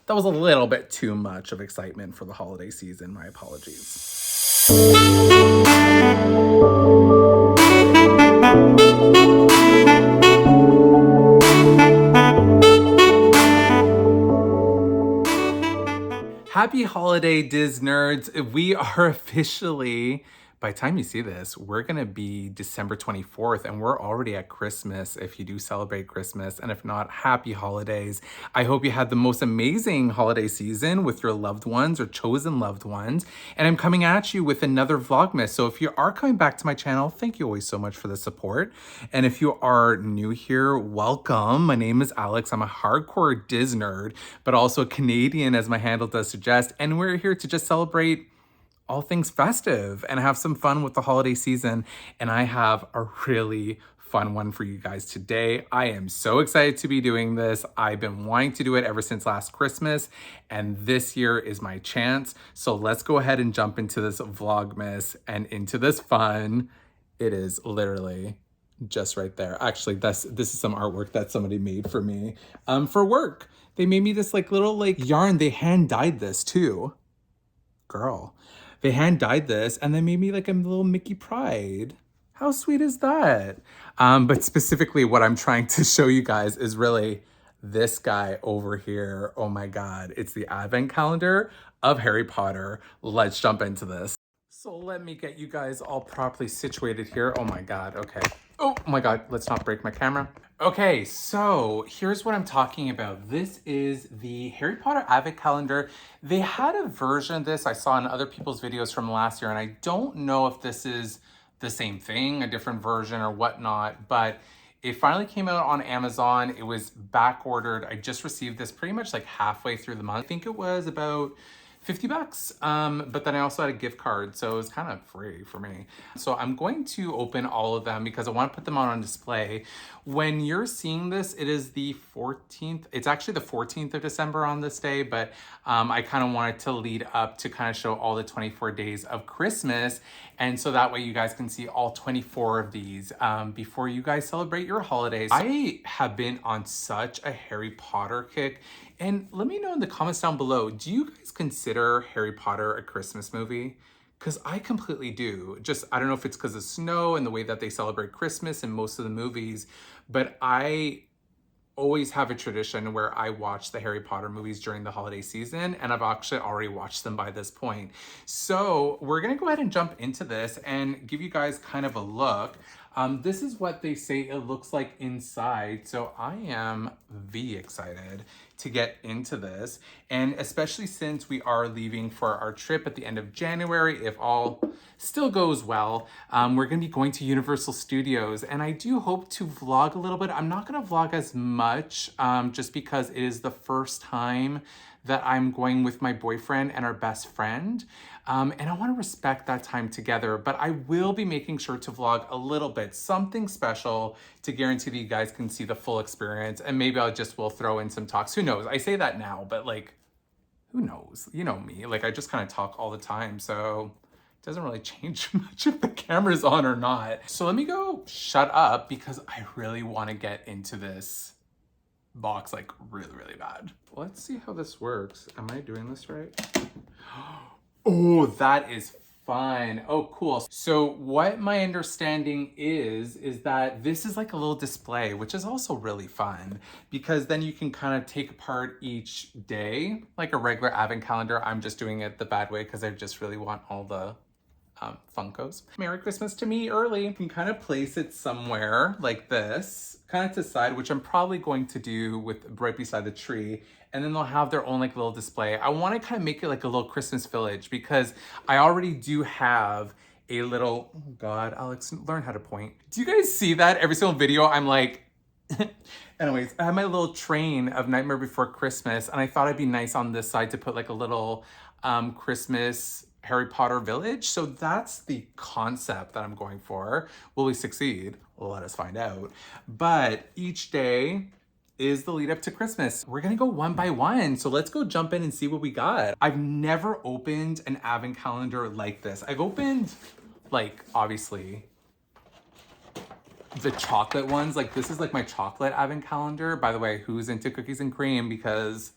that was a little bit too much of excitement for the holiday season. My apologies. Happy holiday, Disnerds. We are officially, by the time you see this, we're going to be December 24th, and we're already at Christmas if you do celebrate Christmas. And if not, happy holidays. I hope you had the most amazing holiday season with your loved ones or chosen loved ones. And I'm coming at you with another Vlogmas. So if you are coming back to my channel, thank you always so much for the support. And if you are new here, welcome. My name is Alex. I'm a hardcore Disnerd, but also Canadian, as my handle does suggest. And we're here to just celebrate all things festive and have some fun with the holiday season. And I have a really fun one for you guys today. I am so excited to be doing this. I've been wanting to do it ever since last Christmas, and this year is my chance. So let's go ahead and jump into this Vlogmas and into this fun. It is literally just right there. Actually, this is some artwork that somebody made for me for work. They made me this little yarn. They hand dyed this too. Girl. They hand dyed this and they made me like a little Mickey Pride. How sweet is that? But specifically what I'm trying to show you guys is really this guy over here. Oh my God, it's the advent calendar of Harry Potter. Let's jump into this. So let me get you guys all properly situated here. Oh my God, okay. Oh my God, let's not break my camera. Okay, so here's what I'm talking about. This is the Harry Potter Avid calendar. They had a version of this I saw in other people's videos from last year, and I don't know if this is the same thing, a different version or whatnot, but it finally came out on Amazon. It was back ordered. I just received this pretty much like halfway through the month. I think it was about $50, but then I also had a gift card, so it was kind of free for me. So I'm going to open all of them because I want to put them on display. When you're seeing this, it is the 14th. It's actually the 14th of December on this day, but I kind of wanted to lead up to kind of show all the 24 days of Christmas. And so that way you guys can see all 24 of these before you guys celebrate your holidays. I have been on such a Harry Potter kick. And let me know in the comments down below, do you guys consider Harry Potter a Christmas movie? Because I completely do. Just, I don't know if it's because of snow and the way that they celebrate Christmas in most of the movies, but I always have a tradition where I watch the Harry Potter movies during the holiday season, and I've actually already watched them by this point. So we're gonna go ahead and jump into this and give you guys kind of a look. This is what they say it looks like inside. So I am excited to get into this. And especially since we are leaving for our trip at the end of January, if all still goes well, we're gonna be going to Universal Studios. And I do hope to vlog a little bit. I'm not gonna vlog as much just because it is the first time that I'm going with my boyfriend and our best friend. And I want to respect that time together, but I will be making sure to vlog a little bit, something special to guarantee that you guys can see the full experience. And maybe will throw in some talks. Who knows? I say that now, but who knows? You know me, I just kind of talk all the time. So it doesn't really change much if the camera's on or not. So let me go shut up because I really want to get into this box really bad. Let's see how this works. Am I doing this right? Oh, that is fun. Oh, cool. So what my understanding is that this is like a little display, which is also really fun because then you can kind of take apart each day like a regular advent calendar. I'm just doing it the bad way because I just really want all the Funkos. Merry Christmas to me early. You can kind of place it somewhere like this, kind of to the side, which I'm probably going to do with right beside the tree. And then they'll have their own little display. I want to kind of make it like a little Christmas village because I already do have a little, oh God, Alex, learn how to point. Do you guys see that? Every single video, I'm like, anyways, I have my little train of Nightmare Before Christmas, and I thought it'd be nice on this side to put like a little Christmas Harry Potter village. So that's the concept that I'm going for. Will we succeed? Well, let us find out. But each day is the lead up to Christmas. We're gonna go one by one. So let's go jump in and see what we got. I've never opened an advent calendar like this. I've opened obviously the chocolate ones. This is my chocolate advent calendar. By the way, who's into cookies and cream? Because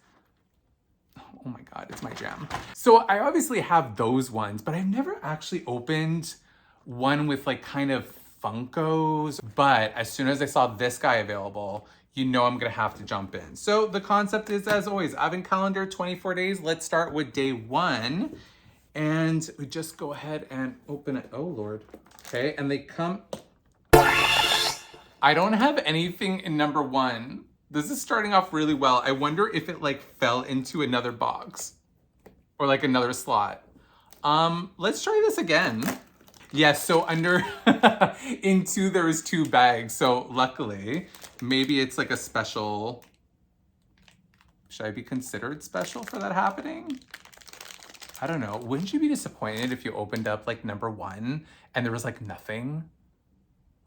Oh my God, it's my jam. So I obviously have those ones, but I've never actually opened one with like kind of Funkos. But as soon as I saw this guy available, you know I'm gonna have to jump in. So the concept is, as always, Advent calendar, 24 days. Let's start with day 1. And we just go ahead and open it. Oh Lord. Okay, and they come. I don't have anything in number 1. This is starting off really well. I wonder if it like fell into another box or like another slot. Let's try this again. Yes, so under in 2 there was 2 bags. So luckily, maybe it's like a special. Should I be considered special for that happening? I don't know. Wouldn't you be disappointed if you opened up like number 1 and there was like nothing?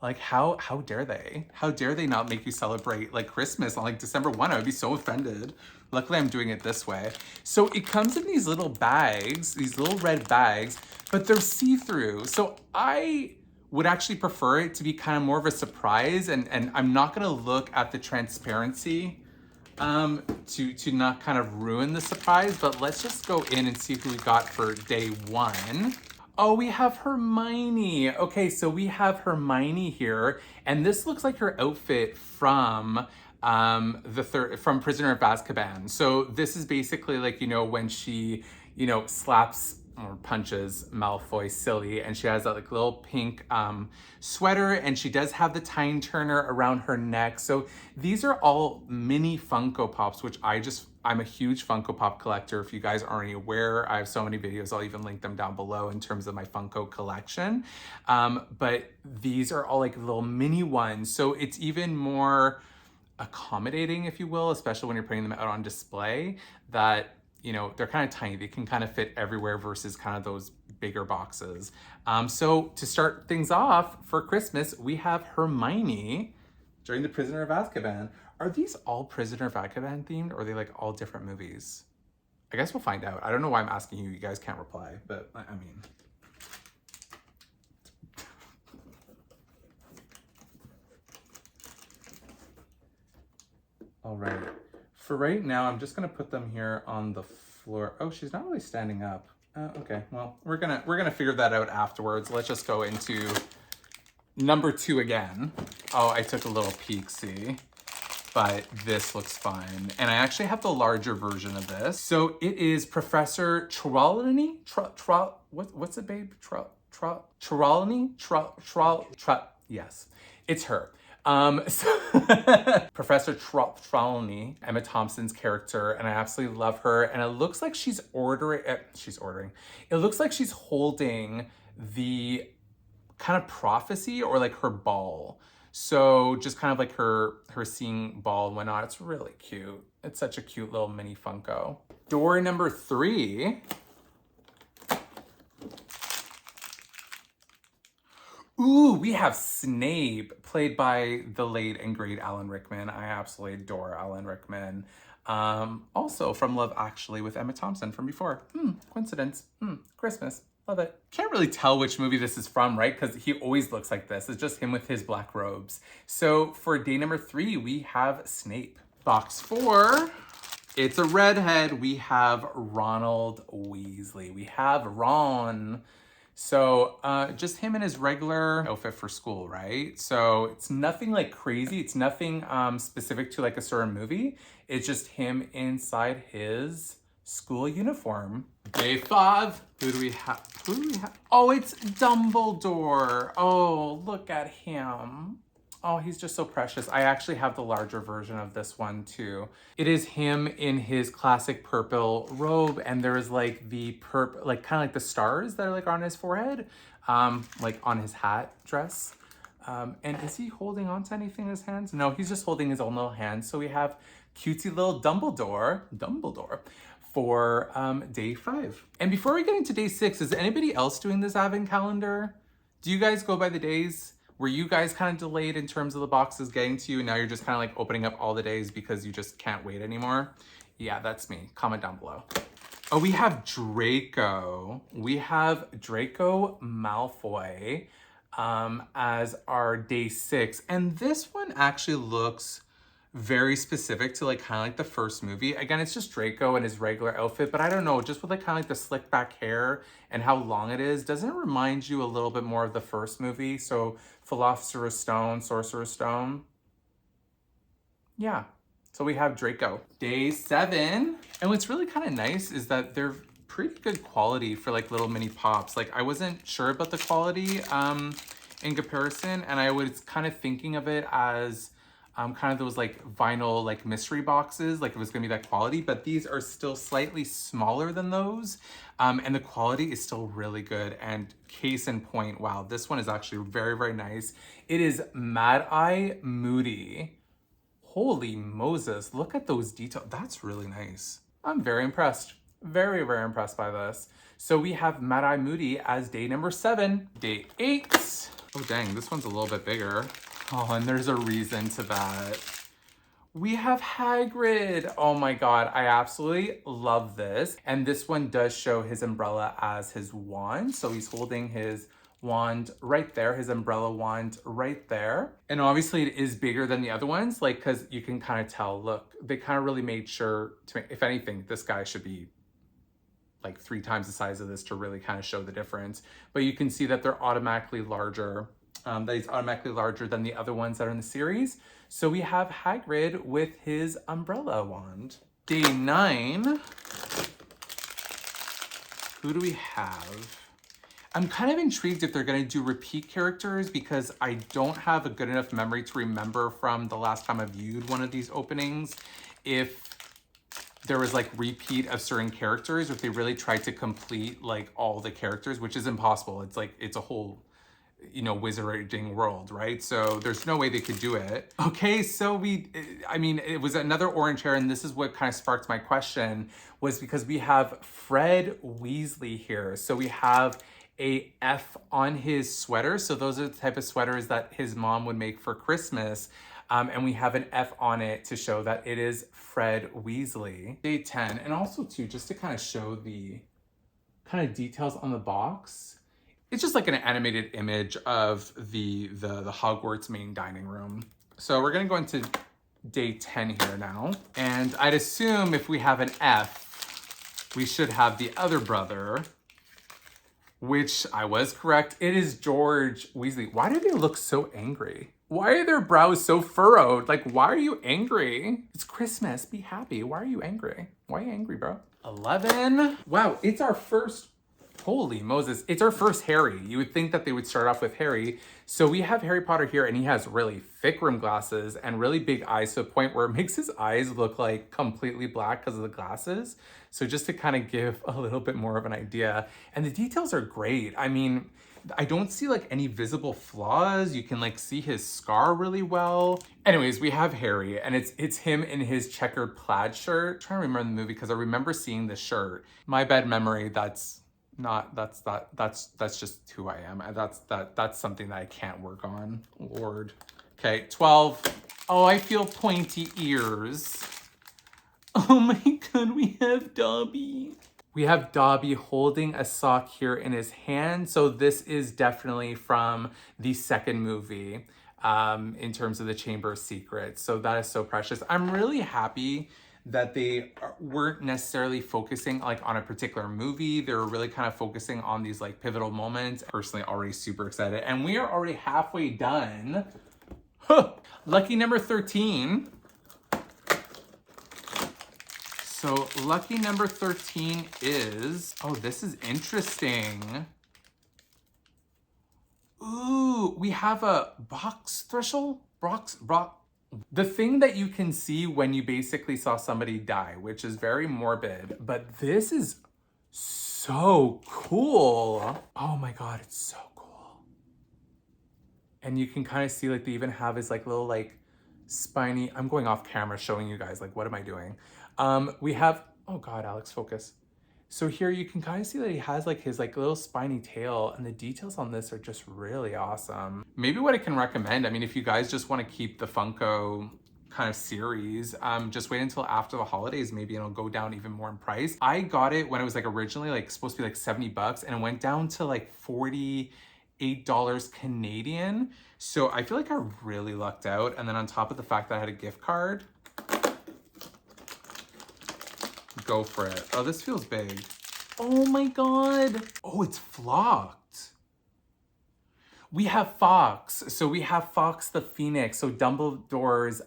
Like how dare they? How dare they not make you celebrate like Christmas on like December 1? I would be so offended. Luckily I'm doing it this way. So it comes in these little bags, these little red bags, but they're see-through. So I would actually prefer it to be kind of more of a surprise, and I'm not gonna look at the transparency to not kind of ruin the surprise, but let's just go in and see who we got for day 1. Oh, we have Hermione. Okay, so we have Hermione here, and this looks like her outfit from from Prisoner of Azkaban. So this is basically like, you know, when she, you know, slaps or punches Malfoy silly, and she has that like little pink sweater, and she does have the time turner around her neck. So these are all mini Funko Pops, which I'm a huge Funko Pop collector. If you guys aren't already aware, I have so many videos. I'll even link them down below in terms of my Funko collection. But these are all like little mini ones. So it's even more accommodating, if you will, especially when you're putting them out on display, that, you know, they're kind of tiny. They can kind of fit everywhere versus kind of those bigger boxes. So to start things off for Christmas, we have Hermione during the Prisoner of Azkaban. Are these all Prisoner of Azkaban themed, or are they like all different movies? I guess we'll find out. I don't know why I'm asking you. You guys can't reply, but I mean. All right. For right now, I'm just gonna put them here on the floor. Oh, she's not really standing up. Okay, well, we're gonna figure that out afterwards. Let's just go into number 2 again. Oh, I took a little peek, see? But this looks fun. And I actually have the larger version of this. So it is Professor Trelawney? What's it, babe? Trelawney? Yes, it's her. Professor Trelawney, Emma Thompson's character, and I absolutely love her. And it looks like she's ordering. It looks like she's holding the kind of prophecy, or like her ball. So just kind of like her seeing ball and whatnot. It's really cute. It's such a cute little mini Funko. Door number 3. Ooh, we have Snape, played by the late and great Alan Rickman. I absolutely adore Alan Rickman. Also from Love Actually with Emma Thompson from before. Coincidence. Christmas. Love it. Can't really tell which movie this is from, right? Because he always looks like this. It's just him with his black robes. So for day number 3, we have Snape. Box 4. It's a redhead. We have Ronald Weasley. We have Ron. So just him in his regular outfit for school, right? So it's nothing like crazy. It's nothing specific to like a certain movie. It's just him inside his school uniform. Day 5. Who do we have? Oh, it's Dumbledore. Oh, look at him. Oh, he's just so precious. I actually have the larger version of this one too. It is him in his classic purple robe, and there's like the purple, like kind of like the stars that are like on his forehead, like on his hat dress. And is he holding on to anything in his hands? No, he's just holding his own little hands. So we have cutesy little Dumbledore for day 5. And before we get into day 6, is anybody else doing this Advent calendar? Do you guys go by the days? Were you guys kind of delayed in terms of the boxes getting to you, and now you're just kind of like opening up all the days because you just can't wait anymore? Yeah, that's me. Comment down below. Oh, we have Draco. We have Draco Malfoy as our day 6. And this one actually looks very specific to like kind of like the first movie. Again, it's just Draco in his regular outfit, but I don't know, just with like kind of like the slick back hair and how long it is, doesn't it remind you a little bit more of the first movie? So Philosopher's Stone, Sorcerer's Stone. Yeah. So we have Draco Day 7. And what's really kind of nice is that they're pretty good quality for like little mini pops. Like I wasn't sure about the quality in comparison, and I was kind of thinking of it as kind of those like vinyl like mystery boxes, like it was gonna be that quality, but these are still slightly smaller than those. And the quality is still really good. And case in point, wow, this one is actually very, very nice. It is Mad Eye Moody. Holy Moses, look at those details. That's really nice. I'm very impressed. Very, very impressed by this. So we have Mad Eye Moody as day number 7. Day 8. Oh dang, this one's a little bit bigger. Oh, and there's a reason to that. We have Hagrid. Oh my God, I absolutely love this. And this one does show his umbrella as his wand. So he's holding his wand right there, his umbrella wand right there. And obviously it is bigger than the other ones, like, cause you can kind of tell, look, they kind of really made sure to make, if anything, this guy should be like 3 times the size of this to really kind of show the difference. But you can see that they're automatically larger. That he's automatically larger than the other ones that are in the series. So we have Hagrid with his umbrella wand. Day 9. Who do we have? I'm kind of intrigued if they're going to do repeat characters, because I don't have a good enough memory to remember from the last time I viewed one of these openings if there was like repeat of certain characters, or if they really tried to complete like all the characters, which is impossible. It's like, it's a whole, you know, wizarding world, right? So there's no way they could do it. Okay, so I mean, it was another orange hair, and this is what kind of sparked my question, was because we have Fred Weasley here. So we have a F on his sweater. So those are the type of sweaters that his mom would make for Christmas. And we have an F on it to show that it is Fred Weasley. Day 10, and also too, just to kind of show the kind of details on the box. It's just like an animated image of the Hogwarts main dining room. So we're gonna go into day 10 here now. And I'd assume if we have an F, we should have the other brother, which I was correct. It is George Weasley. Why do they look so angry? Why are their brows so furrowed? Like, why are you angry? It's Christmas, be happy. Why are you angry? Why are you angry, bro? 11. Wow, it's our first, holy Moses, it's our first Harry. You would think that they would start off with Harry. So we have Harry Potter here, and he has really thick rim glasses and really big eyes, to a point where it makes his eyes look like completely black because of the glasses. So just to kind of give a little bit more of an idea. And the details are great. I mean, I don't see like any visible flaws. You can like see his scar really well. Anyways, we have Harry, and it's him in his checkered plaid shirt. I'm trying to remember the movie because I remember seeing the shirt. My bad memory, that's just who I am. That's something that I can't work on. Lord. Okay, 12. Oh, I feel pointy ears. Oh my God, we have Dobby. We have Dobby holding a sock here in his hand. So this is definitely from the second movie in terms of the Chamber of Secrets. So that is so precious. I'm really happy that they weren't necessarily focusing like on a particular movie. They were really kind of focusing on these like pivotal moments. Personally, already super excited. And we are already halfway done. Huh. Lucky number 13. So lucky number 13 is, oh, this is interesting. Ooh, we have a box threshold? The thing that you can see when you basically saw somebody die, which is very morbid, but this is so cool. Oh my God, it's so cool. And you can kind of see like they even have his like little like spiny, I'm going off camera showing you guys like, what am I doing? We have, oh God, Alex, focus. So here you can kind of see that he has like his like little spiny tail, and the details on this are just really awesome. Maybe what I can recommend, I mean, if you guys just want to keep the Funko kind of series, just wait until after the holidays, maybe it'll go down even more in price. I got it when it was like originally like supposed to be like $70, and it went down to like 48 $8 Canadian. So I feel like I really lucked out. And then on top of the fact that I had a gift card, go for it. Oh, this feels big. Oh my God. Oh, it's flocked. We have Fox. So we have Fox the Phoenix. So Dumbledore's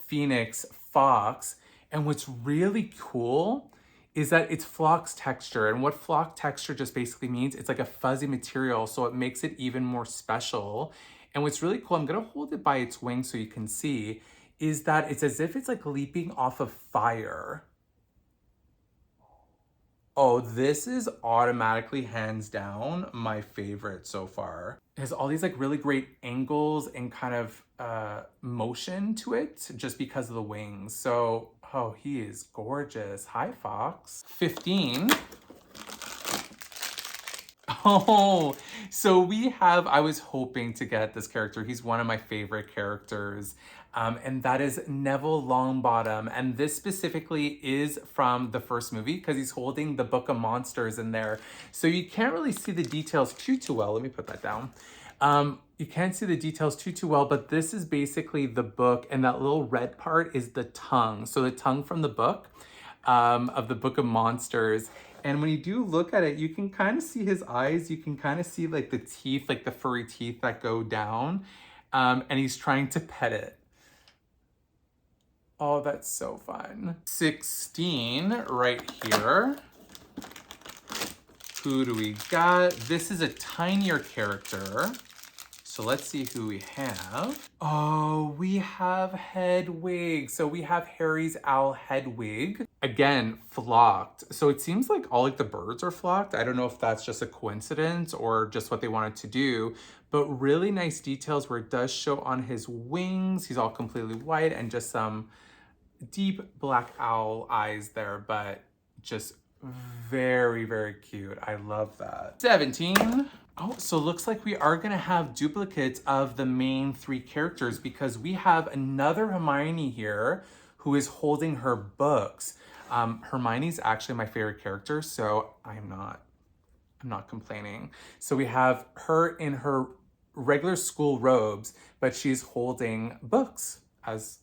Phoenix Fox. And what's really cool is that it's flox texture. And what flock texture just basically means, it's like a fuzzy material, so it makes it even more special. And what's really cool, I'm gonna hold it by its wing so you can see, is that it's as if it's like leaping off of fire. Oh, this is automatically, hands down, my favorite so far. It has all these like really great angles and kind of motion to it just because of the wings. So, oh, he is gorgeous. Hi, Fox. 15. Oh, so we have, I was hoping to get this character. He's one of my favorite characters. And that is Neville Longbottom. And this specifically is from the first movie because he's holding the Book of Monsters in there. So you can't really see the details too well. Let me put that down. You can't see the details too well, but this is basically the book, and that little red part is the tongue. So the tongue from the book, of the Book of Monsters. And when you do look at it, you can kind of see his eyes. You can kind of see like the teeth, like the furry teeth that go down. And he's trying to pet it. Oh, that's so fun. 16 right here. Who do we got? This is a tinier character. So let's see who we have. Oh, we have Hedwig. So we have Harry's owl Hedwig. Again, flocked. So it seems like all like the birds are flocked. I don't know if that's just a coincidence or just what they wanted to do, but really nice details where it does show on his wings. He's all completely white and just some deep black owl eyes there, but just very, very cute. I love that. 17. Oh, so looks like we are gonna have duplicates of the main three characters because we have another Hermione here who is holding her books. Hermione's actually my favorite character, so I'm not complaining. So we have her in her regular school robes, but she's holding books, as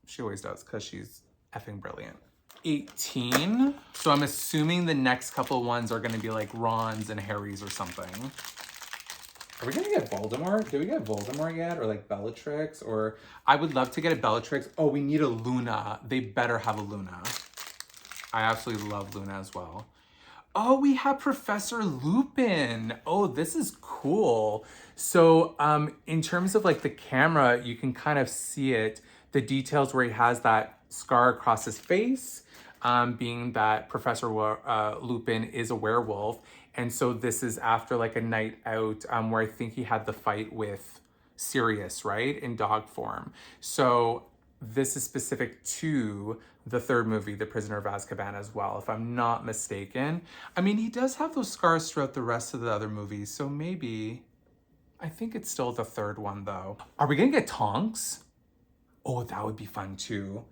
she always does, because she's effing brilliant. 18. So I'm assuming the next couple ones are gonna be like Ron's and Harry's or something. Are we gonna get Voldemort? Did we get Voldemort yet? Or like Bellatrix? Or I would love to get a Bellatrix. Oh, we need a Luna. They better have a Luna. I absolutely love Luna as well. Oh, we have Professor Lupin. Oh, this is cool. So in terms of like the camera, you can kind of see it, the details where he has that scar across his face, being that Professor Lupin is a werewolf. And so this is after like a night out where I think he had the fight with Sirius, right? In dog form. So this is specific to the third movie, The Prisoner of Azkaban as well, if I'm not mistaken. I mean, he does have those scars throughout the rest of the other movies, so maybe, I think it's still the third one though. Are we gonna get Tonks? Oh, that would be fun too.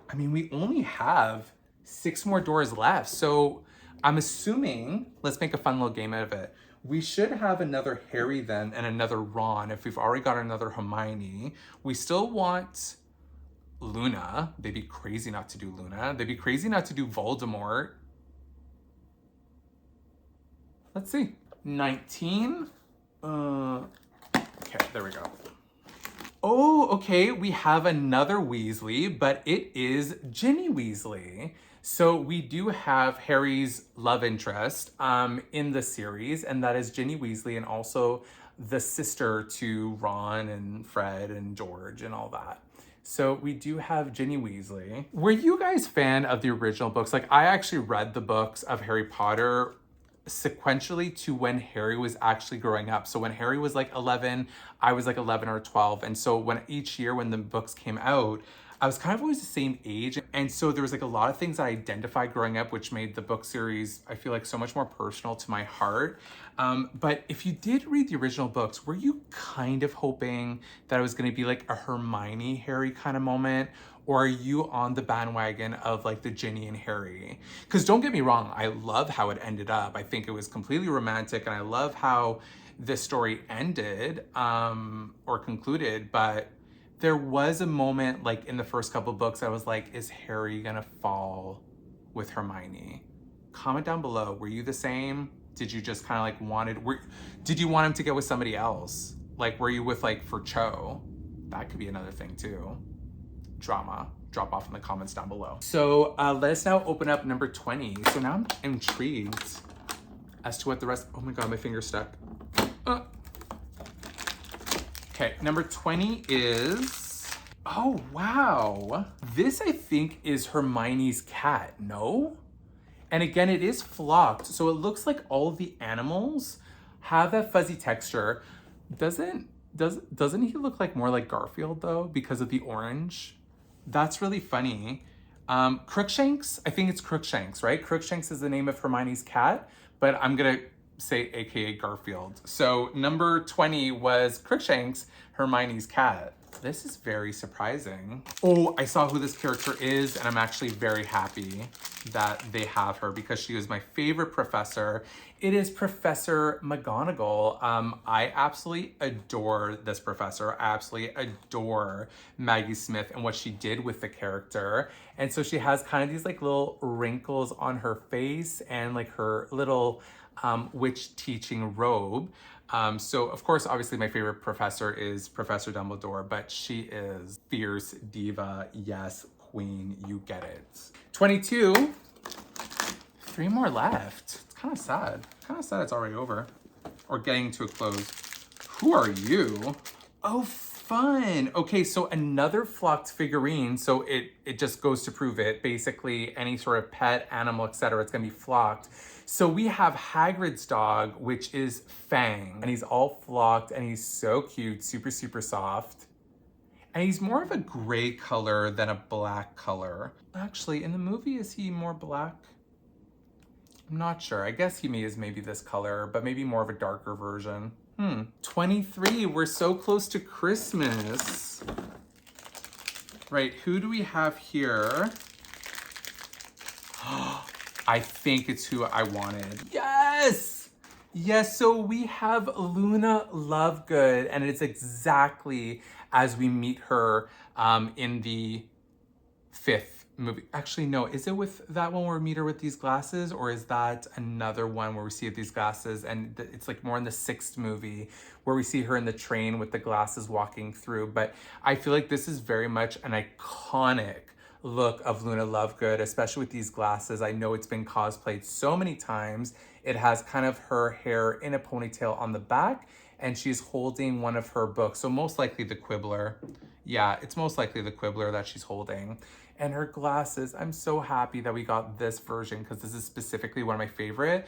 I mean, we only have 6 more doors left, so I'm assuming, let's make a fun little game out of it. We should have another Harry then and another Ron if we've already got another Hermione. We still want Luna. They'd be crazy not to do Luna. They'd be crazy not to do Voldemort. Let's see. 19. Okay, there we go. Oh, okay, we have another Weasley, but it is Ginny Weasley. So we do have Harry's love interest in the series, and that is Ginny Weasley, and also the sister to Ron and Fred and George and all that. So we do have Ginny Weasley. Were you guys fan of the original books? Like, I actually read the books of Harry Potter sequentially to when Harry was actually growing up. So when Harry was like 11, I was like 11 or 12. And so when each year when the books came out, I was kind of always the same age. And so there was like a lot of things that I identified growing up, which made the book series, I feel like, so much more personal to my heart. But if you did read the original books, were you kind of hoping that it was going to be like a Hermione Harry kind of moment? Or are you on the bandwagon of like the Ginny and Harry? Because don't get me wrong, I love how it ended up. I think it was completely romantic and I love how the story ended or concluded, but there was a moment like in the first couple books I was like, is Harry gonna fall with Hermione? Comment down below, were you the same? Did you just kind of like did you want him to get with somebody else? Like, were you with like for Cho? That could be another thing too. Drama. Drop off in the comments down below. So let us now open up number 20. So now I'm intrigued as to what the rest, oh my God, my finger's stuck. Okay, number 20 is, oh wow. This I think is Hermione's cat, no? And again, it is flocked. So it looks like all of the animals have that fuzzy texture. Doesn't he look like more like Garfield though, because of the orange? That's really funny. Crookshanks, I think it's Crookshanks, right? Crookshanks is the name of Hermione's cat, but I'm gonna say AKA Garfield. So number 20 was Crookshanks, Hermione's cat. This is very surprising. Oh, I saw who this character is, and I'm actually very happy that they have her because she is my favorite professor. It is Professor McGonagall. I absolutely adore this professor. I absolutely adore Maggie Smith and what she did with the character. And so she has kind of these like little wrinkles on her face and like her little witch teaching robe. So of course, obviously my favorite professor is Professor Dumbledore, but she is fierce diva. Yes, queen, you get it. 22, 3 more left. It's kind of sad. Kind of sad it's already over or getting to a close. Who are you? Oh, fun. Okay, so another flocked figurine. So it just goes to prove it. Basically, any sort of pet, animal, etc., it's gonna be flocked. So we have Hagrid's dog, which is Fang, and he's all flocked and he's so cute, super, super soft. And he's more of a gray color than a black color. Actually, in the movie, is he more black? I'm not sure. I guess he is maybe this color, but maybe more of a darker version. 23, we're so close to Christmas. Right, who do we have here? I think it's who I wanted. Yes! Yes, so we have Luna Lovegood, and it's exactly as we meet her in the 5th movie. Actually, no, is it with that one where we meet her with these glasses, or is that another one where we see these glasses and it's like more in the 6th movie where we see her in the train with the glasses walking through? But I feel like this is very much an iconic look of Luna Lovegood, especially with these glasses. I know it's been cosplayed so many times. It has kind of her hair in a ponytail on the back, and she's holding one of her books. So most likely the Quibbler. Yeah, it's most likely the Quibbler that she's holding. And her glasses, I'm so happy that we got this version because this is specifically one of my favorite.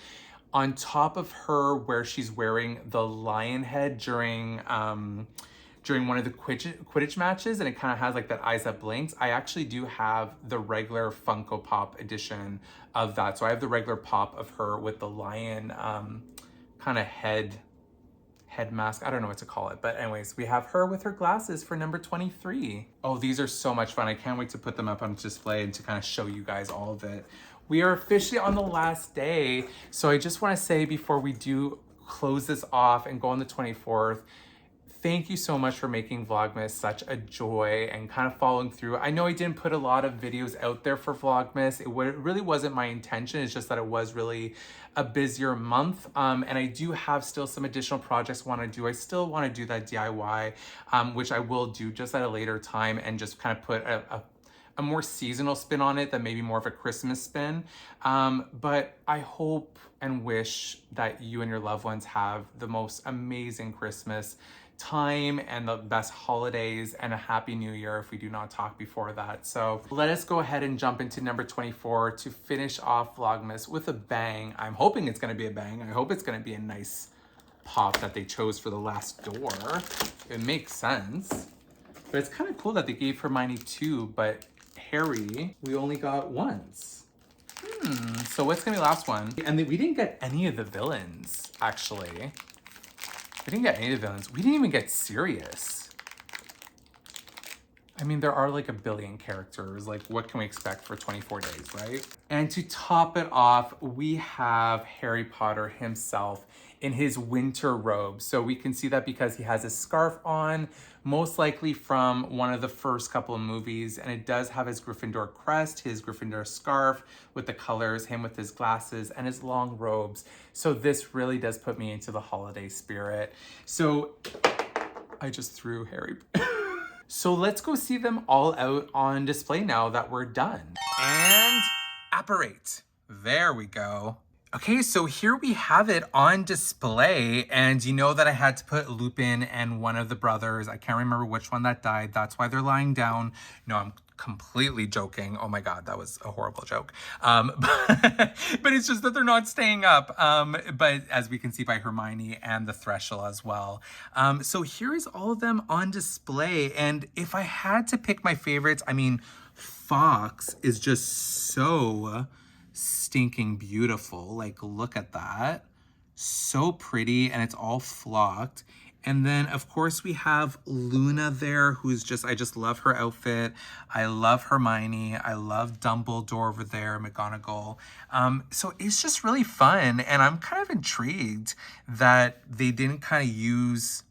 On top of her, where she's wearing the lion head during one of the Quidditch matches, and it kind of has like that eyes that blinks. I actually do have the regular Funko Pop edition of that. So I have the regular pop of her with the lion kind of head mask. I don't know what to call it. But anyways, we have her with her glasses for number 23. Oh, these are so much fun. I can't wait to put them up on display and to kind of show you guys all of it. We are officially on the last day. So I just want to say before we do close this off and go on the 24th, thank you so much for making Vlogmas such a joy and kind of following through. I know I didn't put a lot of videos out there for Vlogmas. It really wasn't my intention. It's just that it was really a busier month. And I do have still some additional projects I want to do. I still want to do that DIY, which I will do just at a later time and just kind of put a more seasonal spin on it than maybe more of a Christmas spin. But I hope and wish that you and your loved ones have the most amazing Christmas time and the best holidays and a happy new year if we do not talk before that. So let us go ahead and jump into number 24 to finish off Vlogmas with a bang. I'm hoping it's going to be a bang. I hope it's going to be a nice pop that they chose for the last door. It makes sense. But it's kind of cool that they gave Hermione 2, but Harry, we only got once. So what's going to be the last one? And we didn't get any of the villains, actually. We didn't get any of the villains. We didn't even get Sirius. I mean, there are like a billion characters. Like, what can we expect for 24 days, right? And to top it off, we have Harry Potter himself in his winter robe. So we can see that because he has a scarf on, most likely from one of the first couple of movies. And it does have his Gryffindor crest, his Gryffindor scarf with the colors, him with his glasses and his long robes. So this really does put me into the holiday spirit. So I just threw Harry. So let's go see them all out on display now that we're done. And apparate. There we go. Okay, so here we have it on display, and you know that I had to put Lupin and one of the brothers. I can't remember which one that died. That's why they're lying down. No, I'm completely joking. Oh my God, that was a horrible joke. But it's just that they're not staying up. But as we can see by Hermione and the Threshold as well. So here is all of them on display. And if I had to pick my favorites, I mean, Fox is just so stinking beautiful. Like, look at that. So pretty, and it's all flocked. And then, of course, we have Luna there, who's just, I just love her outfit. I love Hermione. I love Dumbledore over there, McGonagall. So it's just really fun. And I'm kind of intrigued that they didn't kind of use,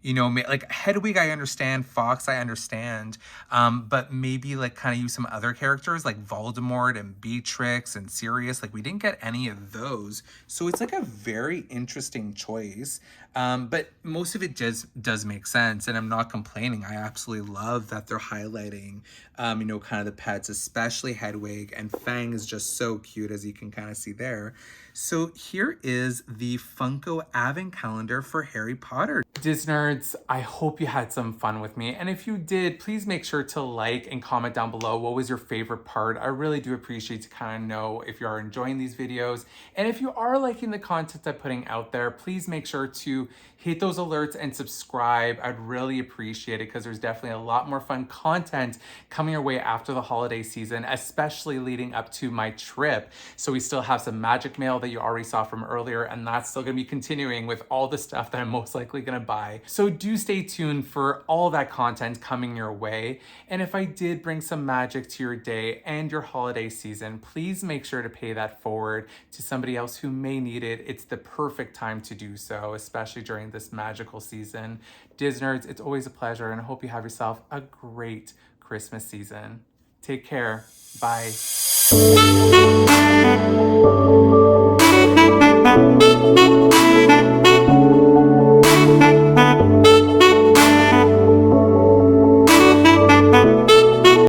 you know, like Hedwig, I understand. Fox, I understand. But maybe like kind of use some other characters like Voldemort and Beatrix and Sirius. Like we didn't get any of those. So it's like a very interesting choice. But most of it does make sense. And I'm not complaining. I absolutely love that they're highlighting, you know, kind of the pets, especially Hedwig. And Fang is just so cute, as you can kind of see there. So here is the Funko Advent calendar for Harry Potter. Disnerds, I hope you had some fun with me. And if you did, please make sure to like and comment down below what was your favorite part. I really do appreciate to kind of know if you are enjoying these videos. And if you are liking the content I'm putting out there, please make sure to hit those alerts and subscribe. I'd really appreciate it because there's definitely a lot more fun content coming your way after the holiday season, especially leading up to my trip. So we still have some magic mail that you already saw from earlier, and that's still gonna be continuing with all the stuff that I'm most likely gonna buy. So do stay tuned for all that content coming your way. And if I did bring some magic to your day and your holiday season, please make sure to pay that forward to somebody else who may need it. It's the perfect time to do so, especially during this magical season. Disnerds, it's always a pleasure, and I hope you have yourself a great Christmas season. Take care. Bye.